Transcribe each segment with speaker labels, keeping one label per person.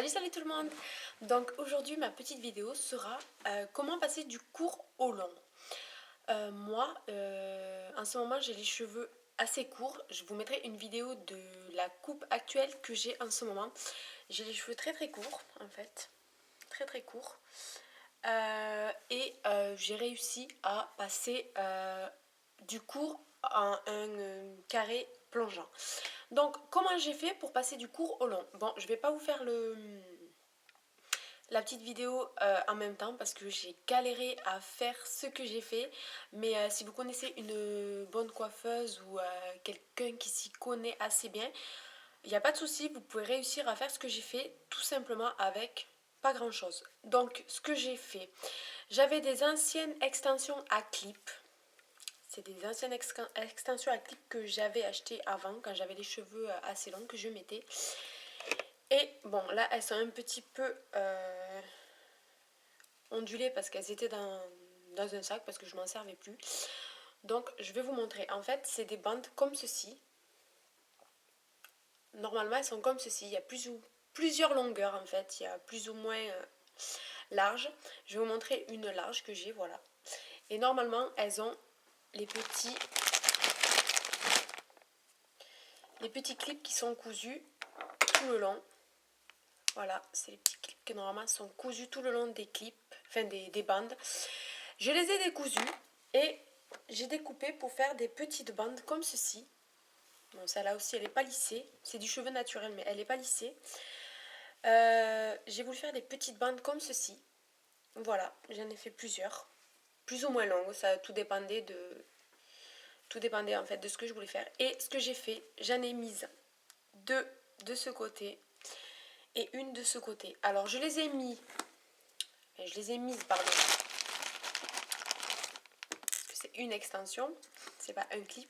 Speaker 1: Salut tout le monde. Donc aujourd'hui ma petite vidéo sera comment passer du court au long. Moi en ce moment j'ai les cheveux assez courts. Je vous mettrai une vidéo de la coupe actuelle que j'ai en ce moment. J'ai les cheveux très courts en fait. Très courts. J'ai réussi à passer du court à un carré plongeant. Donc comment j'ai fait pour passer du court au long? Bon, je vais pas vous faire la petite vidéo en même temps parce que j'ai galéré à faire ce que j'ai fait. Mais si vous connaissez une bonne coiffeuse ou quelqu'un qui s'y connaît assez bien, il n'y a pas de souci, vous pouvez réussir à faire ce que j'ai fait tout simplement avec pas grand chose. Donc ce que j'ai fait, j'avais des anciennes extensions à clip. C'est des anciennes extensions à clip que j'avais achetées avant quand j'avais les cheveux assez longs que je mettais. Et bon, là, elles sont un petit peu ondulées parce qu'elles étaient dans un sac parce que je m'en servais plus. Donc, je vais vous montrer. En fait, c'est des bandes comme ceci. Normalement, elles sont comme ceci. Il y a plusieurs longueurs en fait. Il y a plus ou moins large. Je vais vous montrer une large que j'ai, voilà. Et normalement, elles ont les petits clips qui sont cousus tout le long. Voilà, c'est les petits clips qui normalement sont cousus tout le long des clips, enfin des bandes. Je les ai décousus et j'ai découpé pour faire des petites bandes comme ceci. Bon, celle-là aussi, elle n'est pas lissée. C'est du cheveu naturel, mais elle n'est pas lissée. J'ai voulu faire des petites bandes comme ceci. Voilà, j'en ai fait plusieurs. Plus ou moins longues, ça tout dépendait en fait de ce que je voulais faire. Et ce que j'ai fait, j'en ai mise deux de ce côté et une de ce côté. Alors je les ai mises, pardon, parce que c'est une extension, c'est pas un clip.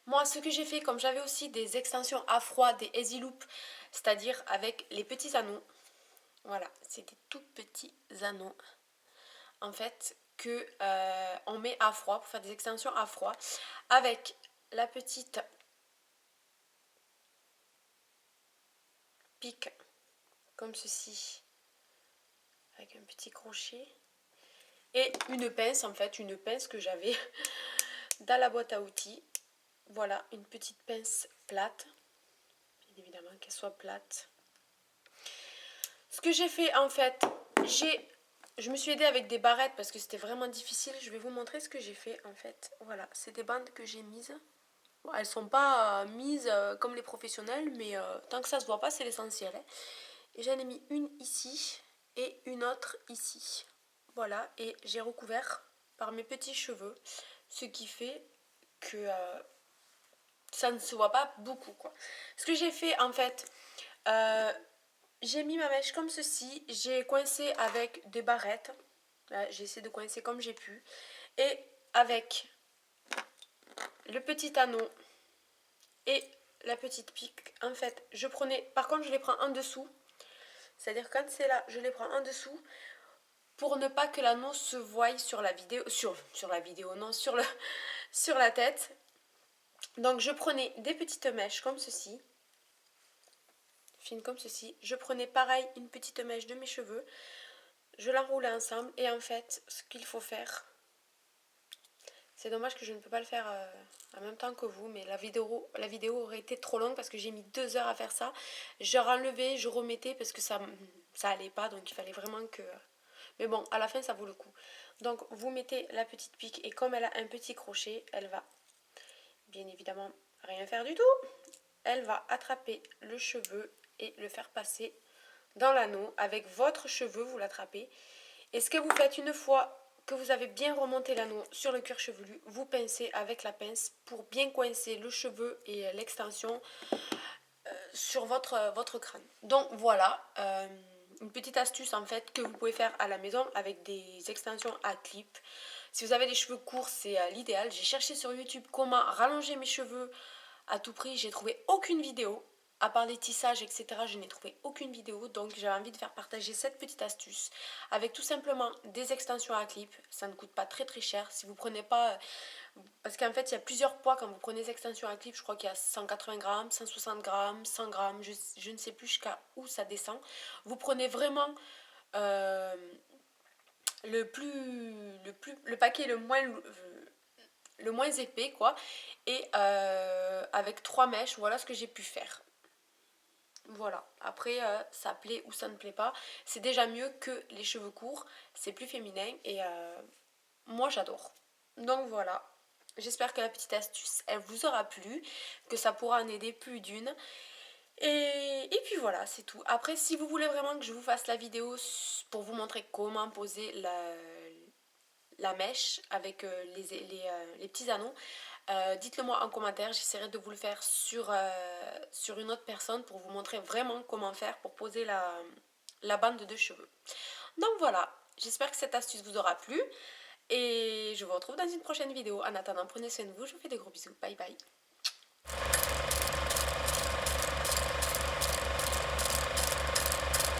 Speaker 1: Moi, ce que j'ai fait, comme j'avais aussi des extensions à froid, des easy loop, c'est-à-dire avec les petits anneaux. Voilà, c'est des tout petits anneaux, en fait, que on met à froid pour faire des extensions à froid, avec la petite pique comme ceci, avec un petit crochet, et une pince, en fait, une pince que j'avais dans la boîte à outils. Voilà, une petite pince plate, bien évidemment qu'elle soit plate. Ce que j'ai fait en fait, je me suis aidée avec des barrettes parce que c'était vraiment difficile. Je vais vous montrer ce que j'ai fait en fait. Voilà, c'est des bandes que j'ai mises. Bon, elles sont pas mises comme les professionnels, mais tant que ça se voit pas, c'est l'essentiel. Hein. Et j'en ai mis une ici et une autre ici. Voilà, et j'ai recouvert par mes petits cheveux, ce qui fait que ça ne se voit pas beaucoup quoi. Ce que j'ai fait en fait, j'ai mis ma mèche comme ceci, j'ai coincé avec des barrettes. Là, j'ai essayé de coincer comme j'ai pu. Et avec le petit anneau et la petite pique, en fait, je prenais... Par contre, je les prends en dessous. C'est-à-dire quand c'est là, je les prends en dessous pour ne pas que l'anneau se voie sur la vidéo. Sur la vidéo, non, sur la tête. Donc, je prenais des petites mèches comme ceci. Fines comme ceci. Je prenais pareil une petite mèche de mes cheveux. Je l'enroulais ensemble et en fait, ce qu'il faut faire, c'est dommage que je ne peux pas le faire en même temps que vous, mais la vidéo aurait été trop longue parce que j'ai mis 2 heures à faire ça. Je renlevais, je remettais parce que ça allait pas, donc il fallait vraiment que... Mais bon, à la fin, ça vaut le coup. Donc, vous mettez la petite pique et comme elle a un petit crochet, elle va bien évidemment rien faire du tout. Elle va attraper le cheveu et le faire passer dans l'anneau. Avec votre cheveu, vous l'attrapez. Et ce que vous faites une fois que vous avez bien remonté l'anneau sur le cuir chevelu, vous pincez avec la pince pour bien coincer le cheveu et l'extension sur votre crâne. Donc voilà, une petite astuce en fait que vous pouvez faire à la maison avec des extensions à clip. Si vous avez des cheveux courts, c'est l'idéal. J'ai cherché sur YouTube comment rallonger mes cheveux à tout prix. J'ai trouvé aucune vidéo. à part les tissages, etc., je n'ai trouvé aucune vidéo, donc j'ai envie de faire partager cette petite astuce avec tout simplement des extensions à clip. Ça ne coûte pas très très cher. Si vous prenez pas, parce qu'en fait il y a plusieurs poids quand vous prenez des extensions à clip, je crois qu'il y a 180 grammes, 160 grammes, 100 grammes, je ne sais plus jusqu'à où ça descend. Vous prenez vraiment euh, le paquet le moins épais quoi, et avec 3 mèches, voilà ce que j'ai pu faire. Voilà, après ça plaît ou ça ne plaît pas, c'est déjà mieux que les cheveux courts, c'est plus féminin et moi j'adore. Donc voilà, j'espère que la petite astuce elle vous aura plu, que ça pourra en aider plus d'une. Et puis voilà, c'est tout. Après, si vous voulez vraiment que je vous fasse la vidéo pour vous montrer comment poser la mèche avec les petits anneaux, dites-le moi en commentaire, j'essaierai de vous le faire sur une autre personne pour vous montrer vraiment comment faire pour poser la bande de cheveux. Donc voilà, j'espère que cette astuce vous aura plu et je vous retrouve dans une prochaine vidéo. En attendant, prenez soin de vous, je vous fais des gros bisous, bye bye.